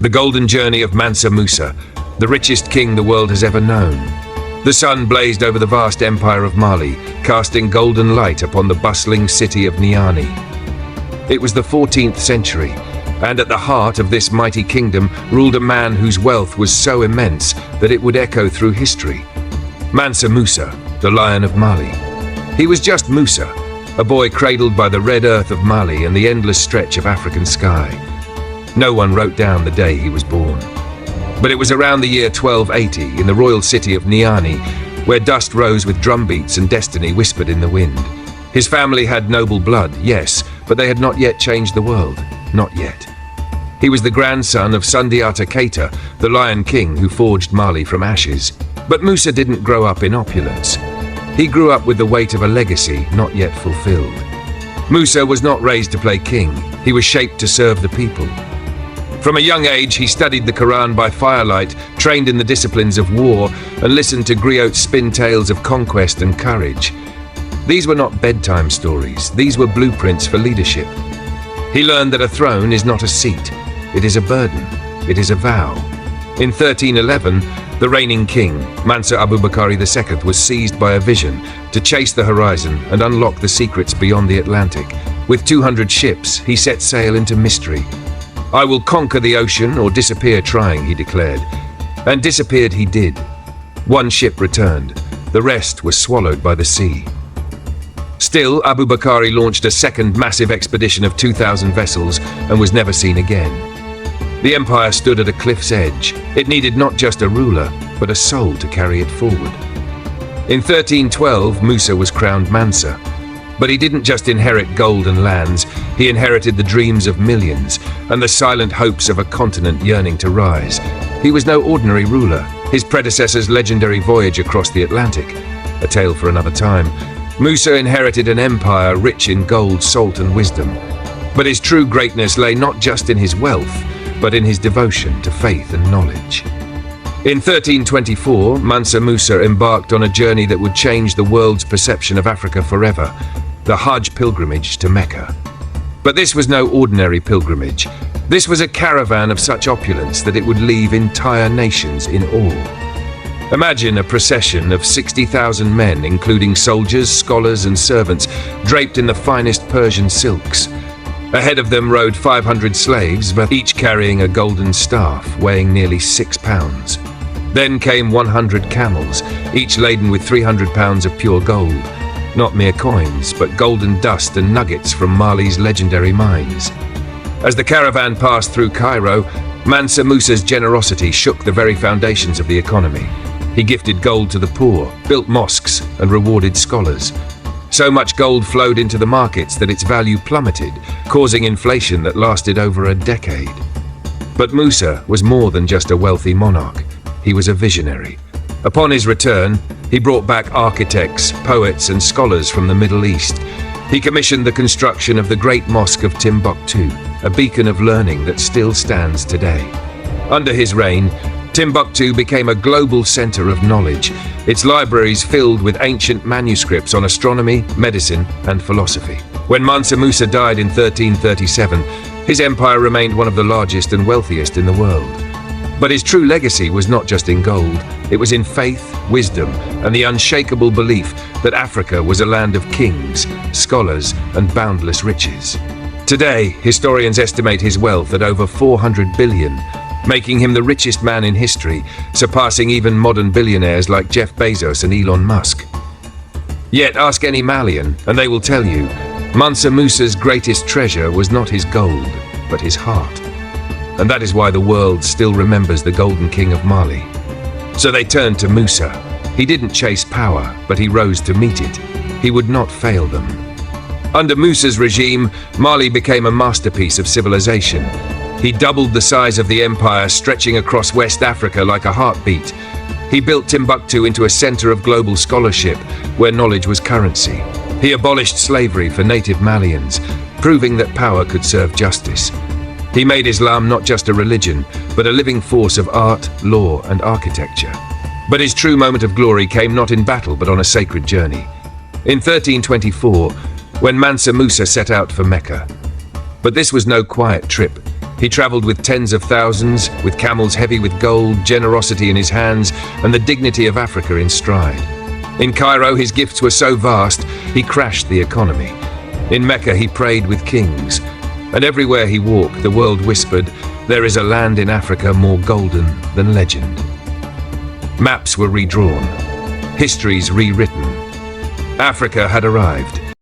The golden journey of Mansa Musa, the richest king the world has ever known. The sun blazed over the vast empire of Mali, casting golden light upon the bustling city of Niani. It was the 14th century, and at the heart of this mighty kingdom ruled a man whose wealth was so immense that it would echo through history. Mansa Musa, the Lion of Mali. He was just Musa, a boy cradled by the red earth of Mali and the endless stretch of African sky. No one wrote down the day he was born. But it was around the year 1280 in the royal city of Niani, where dust rose with drumbeats and destiny whispered in the wind. His family had noble blood, yes, but they had not yet changed the world. Not yet. He was the grandson of Sundiata Keita, the Lion King who forged Mali from ashes. But Musa didn't grow up in opulence. He grew up with the weight of a legacy not yet fulfilled. Musa was not raised to play king. He was shaped to serve the people. From a young age, he studied the Quran by firelight, trained in the disciplines of war, and listened to griots spin tales of conquest and courage. These were not bedtime stories. These were blueprints for leadership. He learned that a throne is not a seat. It is a burden. It is a vow. In 1311, the reigning king, Mansa Abubakari II, was seized by a vision to chase the horizon and unlock the secrets beyond the Atlantic. With 200 ships, he set sail into mystery. "I will conquer the ocean or disappear trying," he declared. And disappeared he did. One ship returned. The rest was swallowed by the sea. Still, Abubakari launched a second massive expedition of 2,000 vessels and was never seen again. The empire stood at a cliff's edge. It needed not just a ruler, but a soul to carry it forward. In 1312, Musa was crowned Mansa. But he didn't just inherit gold and lands, he inherited the dreams of millions and the silent hopes of a continent yearning to rise. He was no ordinary ruler. His predecessor's legendary voyage across the Atlantic, a tale for another time. Musa inherited an empire rich in gold, salt and wisdom. But his true greatness lay not just in his wealth, but in his devotion to faith and knowledge. In 1324, Mansa Musa embarked on a journey that would change the world's perception of Africa forever. The Hajj pilgrimage to Mecca. But this was no ordinary pilgrimage. This was a caravan of such opulence that it would leave entire nations in awe. Imagine a procession of 60,000 men, including soldiers, scholars and servants, draped in the finest Persian silks. Ahead of them rode 500 slaves, but each carrying a golden staff weighing nearly 6 pounds. Then came 100 camels, each laden with 300 pounds of pure gold. Not mere coins, but golden dust and nuggets from Mali's legendary mines. As the caravan passed through Cairo, Mansa Musa's generosity shook the very foundations of the economy. He gifted gold to the poor, built mosques, and rewarded scholars. So much gold flowed into the markets that its value plummeted, causing inflation that lasted over a decade. But Musa was more than just a wealthy monarch. He was a visionary. Upon his return, he brought back architects, poets, and scholars from the Middle East. He commissioned the construction of the Great Mosque of Timbuktu, a beacon of learning that still stands today. Under his reign, Timbuktu became a global center of knowledge, its libraries filled with ancient manuscripts on astronomy, medicine, and philosophy. When Mansa Musa died in 1337, his empire remained one of the largest and wealthiest in the world. But his true legacy was not just in gold. It was in faith, wisdom, and the unshakable belief that Africa was a land of kings, scholars, and boundless riches. Today, historians estimate his wealth at over 400 billion, making him the richest man in history, surpassing even modern billionaires like Jeff Bezos and Elon Musk. Yet ask any Malian, and they will tell you, Mansa Musa's greatest treasure was not his gold, but his heart. And that is why the world still remembers the Golden King of Mali. So they turned to Musa. He didn't chase power, but he rose to meet it. He would not fail them. Under Musa's regime, Mali became a masterpiece of civilization. He doubled the size of the empire, stretching across West Africa like a heartbeat. He built Timbuktu into a center of global scholarship, where knowledge was currency. He abolished slavery for native Malians, proving that power could serve justice. He made Islam not just a religion, but a living force of art, law, and architecture. But his true moment of glory came not in battle, but on a sacred journey. In 1324, when Mansa Musa set out for Mecca. But this was no quiet trip. He traveled with tens of thousands, with camels heavy with gold, generosity in his hands, and the dignity of Africa in stride. In Cairo, his gifts were so vast, he crashed the economy. In Mecca, he prayed with kings. And everywhere he walked, the world whispered, "There is a land in Africa more golden than legend." Maps were redrawn, histories rewritten. Africa had arrived.